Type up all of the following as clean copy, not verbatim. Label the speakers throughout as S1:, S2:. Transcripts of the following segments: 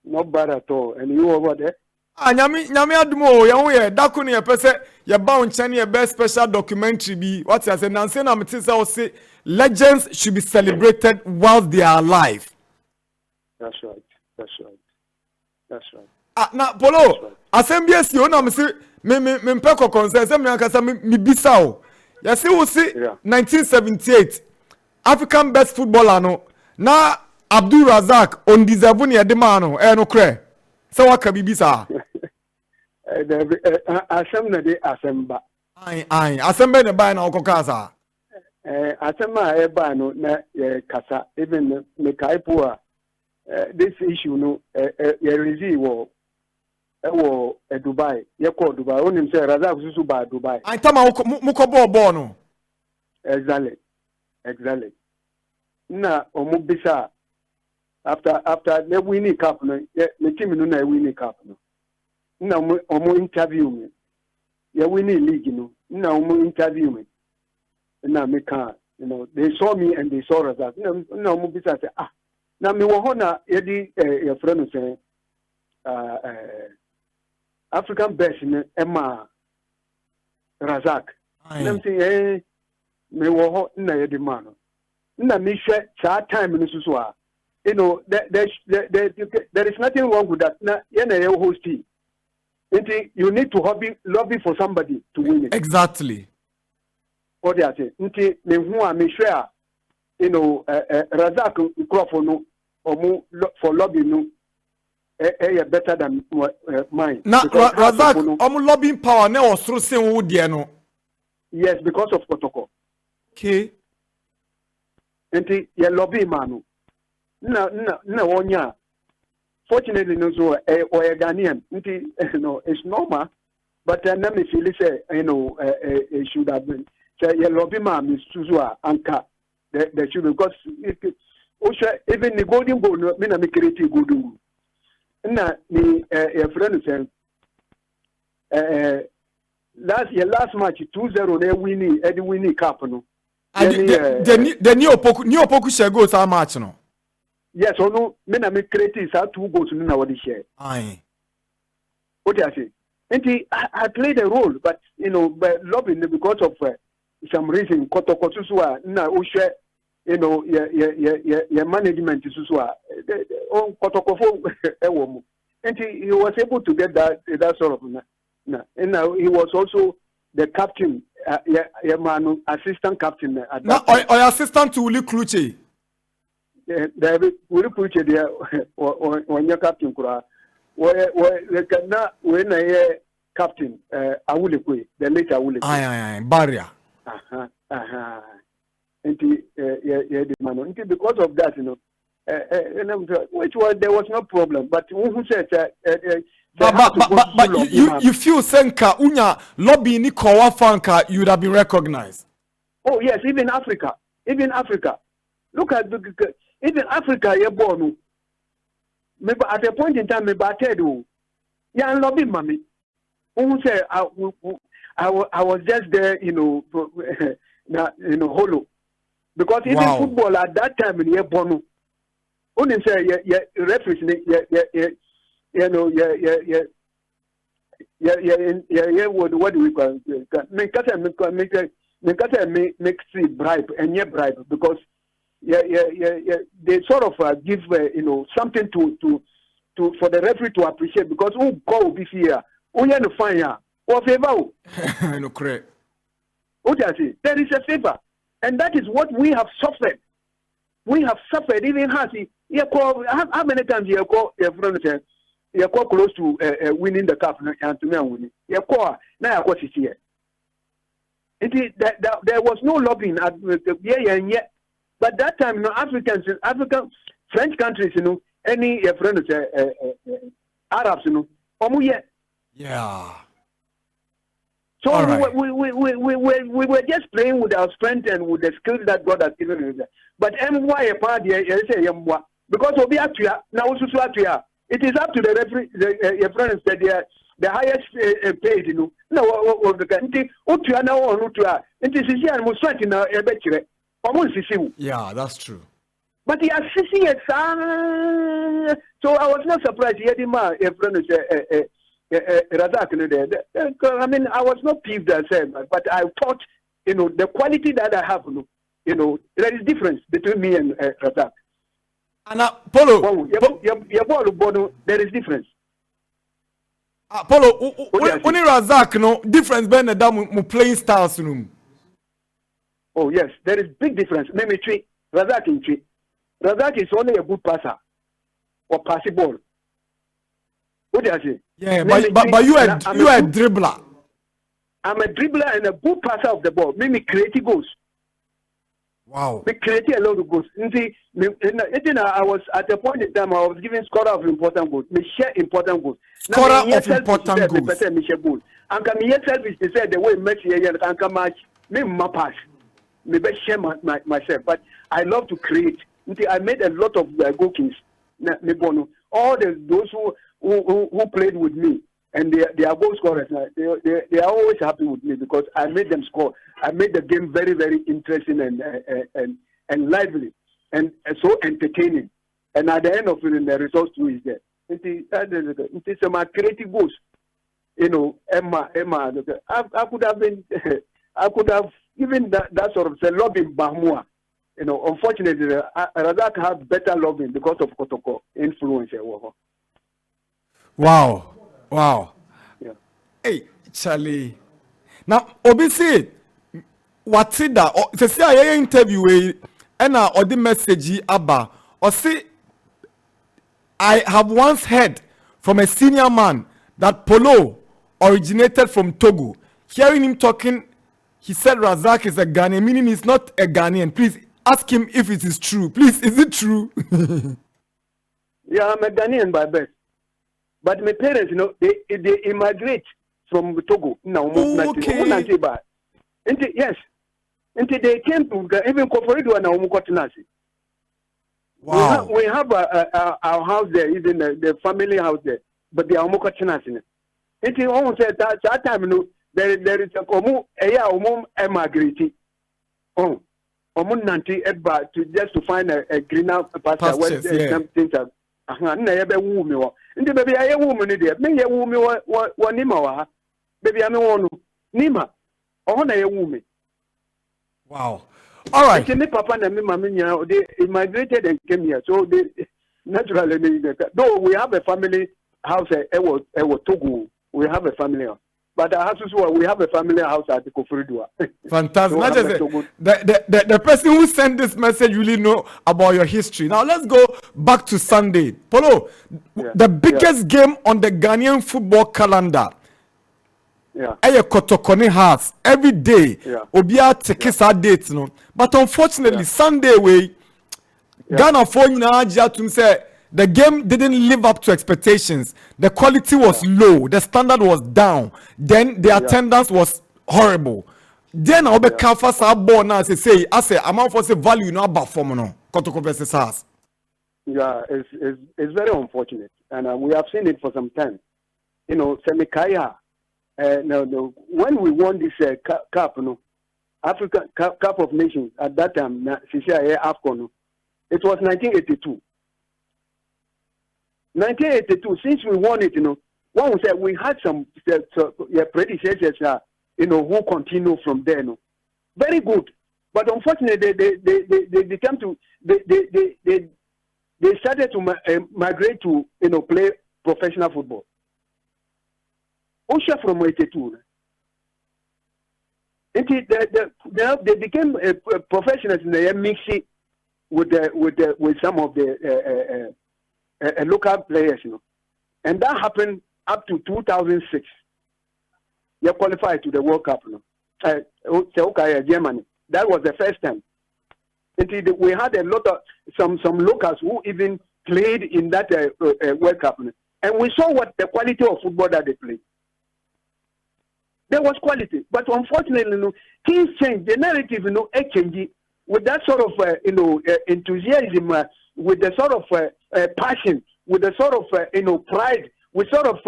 S1: Not bad at all. And you over there?
S2: Nyami adumo ya we dako ne pese ye ba unchane ye best special documentary bi what I say nanse na mete say say legends should be celebrated while they are alive.
S1: That's right. That's right. That's right.
S2: Na Polo assembly esi o na me say me mpeko concern say me ankasa me bisa o. Ya say wo say 1978 African best footballer no na Abdul Razak on deserve ne de man no no kre. So what can be bisa?
S1: Assembly de assemba.
S2: Assembly ne buy na okokasa.
S1: Asema e buy no na kasa even me kaipo this issue no receive wo Dubai ye call Dubai onim say Razak susu ba Dubai.
S2: Tama muko ball no.
S1: Exactly. Na omo bisa after the winning cup no the team no na winning cup no na omo interview me ya winning league no na omo interview me na me can they saw me and they saw Razak na omo bisa say na me wo ho na yedi your friend say African best no Emma Razak na say me wo ho na yedi man na me hwe cha time no so there is nothing wrong with that. Na you hosting. You need to lobby for somebody to win it.
S2: Exactly.
S1: What they say. Me who am sure Razak Crawford no for lobby no better than mine.
S2: Na Razak lobbying power na osro sen wo de no.
S1: Yes, because of Kotoko.
S2: Okay.
S1: You lobby man. No, wonya. Fortunately, no, so or a Ghanaian. It's normal, but let me feel say, it should have been. Say, your lobby man is Suzua Anka. That should because even the golden goal, me make creative golden. Na me a friend said, last match 2-0 they winning cup no.
S2: The new Opoku share goes how much no.
S1: Yes, or no, men are creative, so 2 goals in our share.
S2: Aye.
S1: What do I say? And I played a role, but by lobbying because of some reason, Kotoko Susua, na Ushe, your management is Susua, Kotoko, and he was able to get that sort of. And now he was also the captain, assistant captain.
S2: Or assistant to Uli Kluche.
S1: David, will put you there on your captain? When I captain, I will quit. The later I will.
S2: Aye, barrier.
S1: And because of that, which was there was no problem. But who said
S2: but you feel Senka unya lobby ni kowa fanka you would have been recognized.
S1: Oh yes, even Africa. Look at even Africa, you're born. Maybe at a point in time, maybe I tell you, yeah, lobby mommy. Who say I was just there, hollow. Because even football at that time in you're born. Only say referees, what do we call it? Make bribe and bribe because. They sort of give something to for the referee to appreciate because who go be here, who you find here, or favor.
S2: No correct.
S1: What I say? There is a favor, and that is what we have suffered. We have suffered even Hasi. How many times you call your friend? You call close to winning the cup and to me winning. You call now. What is here? There was no lobbying at yet. But that time, African French countries, any friends, Arabs,
S2: yeah.
S1: So we were just playing with our strength and with the skills that God has given us. But MY part because of the now it is up to the referee, your friends that they are the highest paid, No, the country, it is here and was sweating a better. Yeah,
S2: that's true.
S1: But he has seen it So I was not surprised. He had him, a friend, Razak. I mean, I was not peeved, but I thought, the quality that I have, there is difference between me and Razak.
S2: And Polo,
S1: there is difference.
S2: Polo, only Razak, no difference between the dam playing styles.
S1: Oh yes, there is big difference. Maybe Razak in tree. Razak is only a good passer or passing ball. What do you say?
S2: Yeah, but you are a dribbler.
S1: I'm a dribbler and a good passer of the ball. Maybe creative goals.
S2: Wow.
S1: We created a lot of goals. I was at a point in time I was giving scorer of important goals. Me share important goals.
S2: Scorer of important goals.
S1: And come here selfish to say the way Messi and come match me my pass. Me be share myself. But I love to create. I made a lot of goal kings. All those who played with me and they are goal scorers. They are always happy with me because I made them score. I made the game very, very interesting and lively and so entertaining. And at the end of it, the result too is there. It is my creative goals. Emma. I could have been. I could have given that sort of lobbying Bahmua. Unfortunately, Razak have better lobbying because of Kotoko influence.
S2: Wow.
S1: Yeah.
S2: Hey, Charlie. Now, obviously, what's it that? Say I interview and or the message Abba or say I have once heard from a senior man that Polo originated from Togo. Hearing him talking, he said Razak is a Ghanaian, meaning he's not a Ghanaian. Please ask him if it is true. Please, is it true?
S1: Yeah, I'm a Ghanaian by birth. But my parents, they immigrate from Togo. No,
S2: okay.
S1: Yes. Until they came to even Koforido and Umukotinasi.
S2: Wow.
S1: We have our house there, even the family house there, but they are Umukotinasi. Until almost at that time, there is a emigrate. Oh, Omunanti Edba to just to find a greener pasture where some things are. Never woo me. Into baby, I a woman there. May a woman one Nima. Baby, I'm one Nima. Oh, a woman.
S2: Wow. All right.
S1: Papa and Mamma, they immigrated and came here. So they naturally, though we have a family house at Togo, we have a family house. But we have a family house at the Kofuridua.
S2: Fantastic. Not just the person who sent this message really know about your history. Now let's go back to Sunday. Polo, the biggest game on the Ghanaian football calendar.
S1: Yeah.
S2: Kotoko has every day. Obia take his dates, no. But unfortunately, Sunday Ghana for you say the game didn't live up to expectations. The quality was low. The standard was down. Then the attendance was horrible. Then I'll be careful. Born now say, I say, I'm out for say value no about form no. Kotoko versus us.
S1: Yeah, it's very unfortunate, and we have seen it for some time. Semikaya. No. When we won this cup, African Cup of Nations at that time, AFCON, it was 1982. 1982. Since we won it, one would say we had some predecessors, who continue from there, very good. But unfortunately, they became to they started to migrate to play professional football. Osha from 82. They became professionals in the mixing with some of the local players, and that happened up to 2006. They qualified to the World Cup, Germany. That was the first time. Until we had a lot of some locals who even played in that World Cup, and we saw what the quality of football that they played. There was quality, but unfortunately, things changed. The narrative, changed with that sort of, enthusiasm, with the sort of passion, with the sort of, pride, with sort of,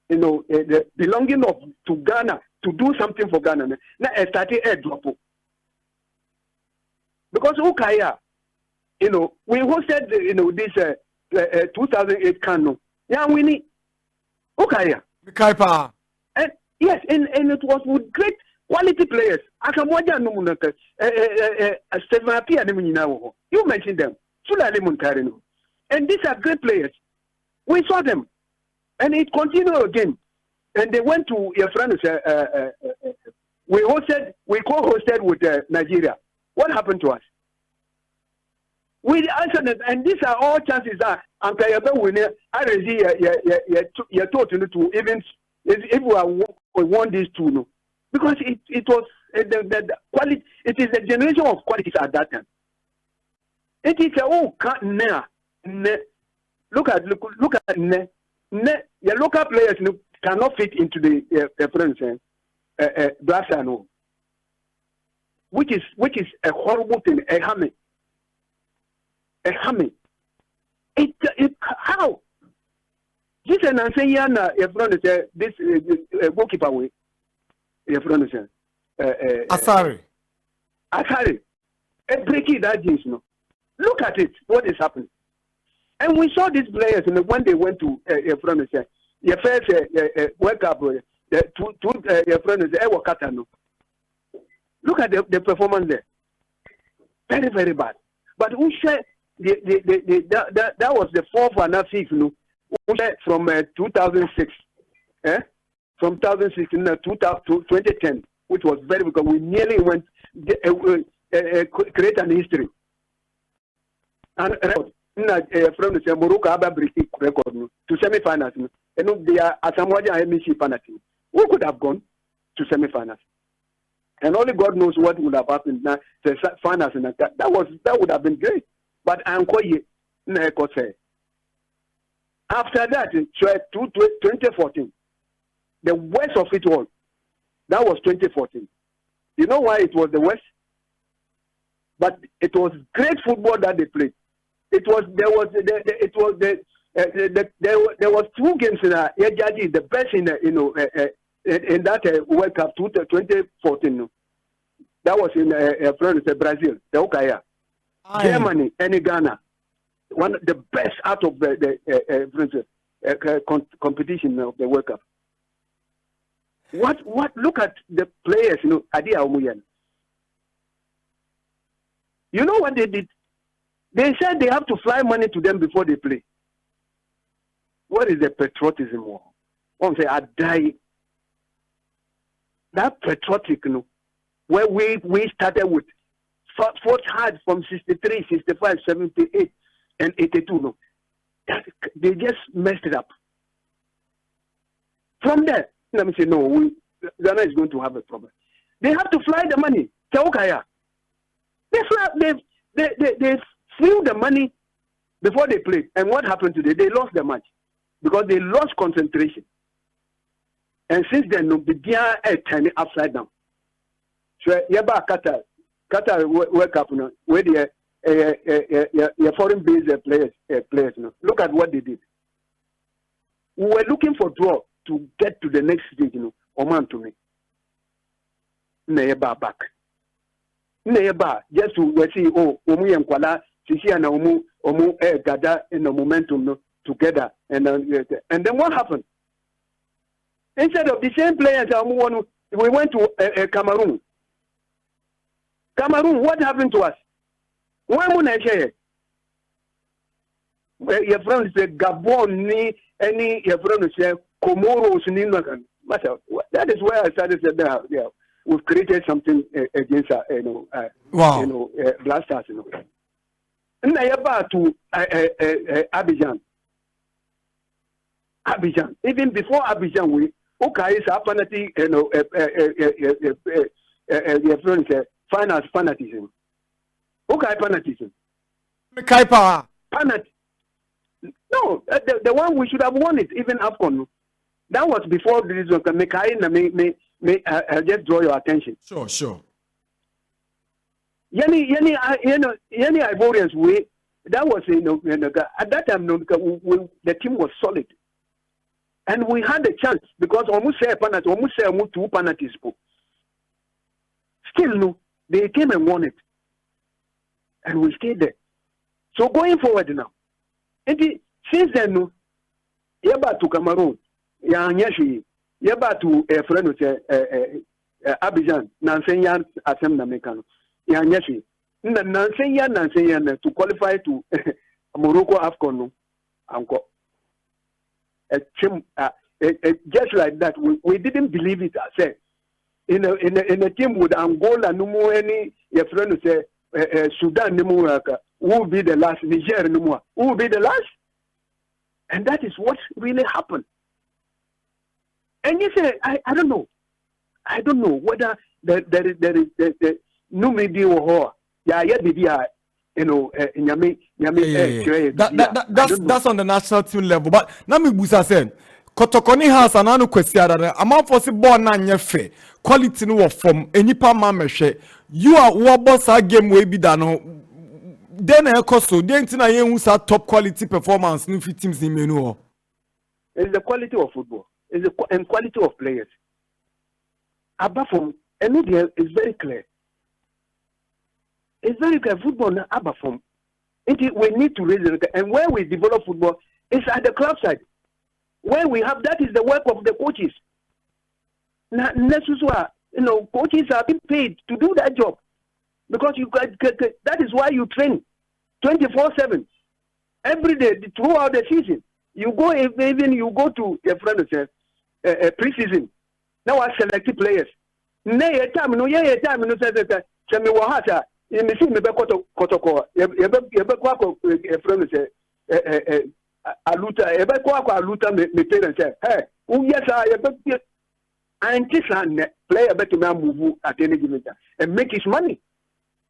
S1: the belonging to Ghana to do something for Ghana. Now I started a drop because Ukaya, we hosted this 2008 Kano. Yeah, we need. Okay,
S2: Kaipa.
S1: And yes, and it was with great quality players. Akamwaja no munaka. Stephen Apia no. You mentioned them. Sulale Munkarino. And these are great players. We saw them. And it continued again. And they went to your friends. We co-hosted with Nigeria. What happened to us? We answered it, and these are all chances that Ankayaba winner. I already you're taught to even if we won these two, no, because it was the quality. It is the generation of qualities at that time. It is look at your local players cannot fit into the friends Blaster, no, which is a horrible thing. A hammer. How? This is an answer. Your friend said this goalkeeper way. Your friend said
S2: Asari.
S1: Breaking that jeans, no. Look at it. What is happening? And we saw these players, when they went to your friend said, your first World Cup, your friend said, no. Look at the performance there. Very, very bad. But who said? That was the fourth and a fifth, from 2006, from 2006 to 2010, which was very because we nearly went create an history. And from the Morocco Abba breaking record to semi-finals, and they are Asamoah MEC penalty. Who could have gone to semi-finals? And only God knows what would have happened now. The finals and that would have been great. But After that, 2014, the worst of it all, that was 2014. You know why it was the worst? But it was great football that they played. There was two games in the best in that World Cup 2014. That was in Brazil, the Okaya. Germany and Ghana, one of the best out of the competition of the World Cup. What? Look at the players, Adia Omuyan. You know what they did? They said they have to fly money to them before they play. What is the patriotism war? One say, I die. That patriotic, where we started with. Fought hard from 63, 65, 78, and 82. No, they just messed it up. From there, let me say, no, Ghana is going to have a problem. They have to fly the money. They flew the money before they played. And what happened today? They lost the match because they lost concentration. And since then, the began turning upside down. So, Qatar World Cup, where the foreign-based players. Look at what they did. We were looking for draw to get to the next stage. Oman to me. Neyeba back. Neyeba just to see omu yankwala sisi ana omu gada in the momentum together and then what happened? Instead of the same players, we went to Cameroon. Cameroon, what happened to us? Why would I say? Your friend said Gabon, your friend said Comoros, that is where I started to say, yeah, we've created something against, Blasters, And I about to Abidjan. Even before Abidjan, we is a fanatic, your friend said, finance fanatism. Okay, fanatism.
S2: Kaipa.
S1: No, the one we should have won it, even AFCON. That was before the reason. I'll just draw your attention.
S2: Sure.
S1: Any Ivorians, that was, at that time, the team was solid. And we had a chance because almost say two penalties. Still, no, they came and won it. And we stayed there. So going forward now, since then, no, yeba to Cameroon, ya nyeshi, yeba to a friend with Abidjan, Nansenyan Assembly Americano, ya nyeshi, Nansenyan to qualify to Morocco AFCON, uncle. Just like that, we didn't believe it ourselves. In a team with Angola, no more any your friend say Sudan, no more who will be the last, Niger, no more who will be the last, and that is what really happened. And you say, I don't know whether there is no maybe or
S2: that's on the national team level. But now me busa say Kotoko ni has an anu question that amount for born na nyefe quality no from enipa ma mehwe you are what boss game we be that no then e koso then tina yen hu sa top quality performance no fit teams ni menu.
S1: It's the quality of football, it's the quality of players. Apart from is very clear. It's very clear. Football now above from. We need to raise it, and where we develop football is at the club side. Where we have that is the work of the coaches. Now, coaches are being paid to do that job because that is why you train 24/7 every day throughout the season. You go even you go to your friend says pre-season. Now I select players. Nay time no says me wahata. You see me be Kotoko. You be kwa friend say aluta. You be kwa aluta me parents say hey. Yes you be. And this player better move at any given time and make his money.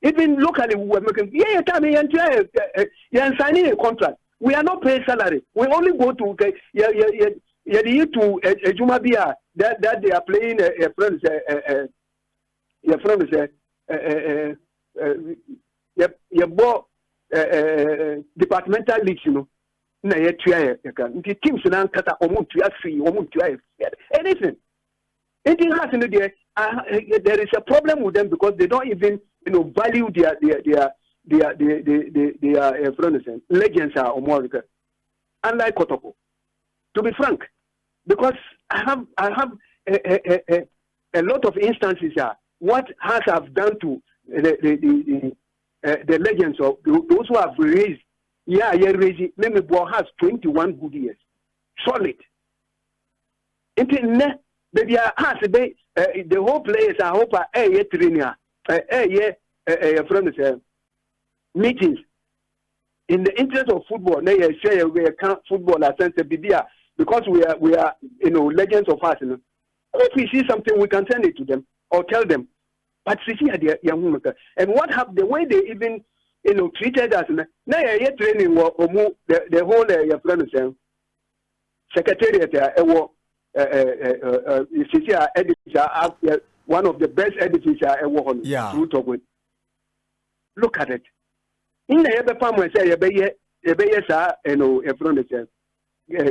S1: Even locally, we were making signing a contract. We are not paying salary. We only go to Jumabia that they are playing departmental leagues, you know. Teams anything. There is a problem with them because they don't even value their legends or more. Unlike Kotoko, to be frank, because I have a lot of instances here. What has have done to the legends of those who have raised? Raised. Meme Boy has 21 good years, solid. Baby, the whole players I hope training, meetings in the interest of football. Now you share we account football as because we are legends of us. If we see something, we can send it to them or tell them. But see young and what have the way they even treated us. Now you training or the whole secretariat. One of the best edifices I ever on.
S2: Yeah.
S1: Look at it. In the other farm, I say,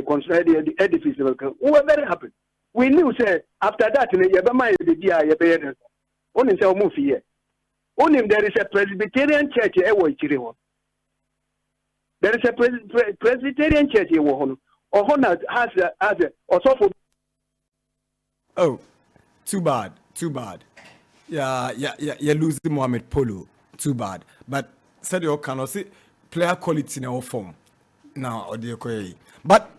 S1: consider the edifice. We were very happy. We knew, say, after that, only there is a Presbyterian church. There is a Presbyterian church. Has also.
S2: Oh, too bad. Yeah, you're losing Mohammed Polo. Too bad. But said you cannot see player quality in our form. Now, or the but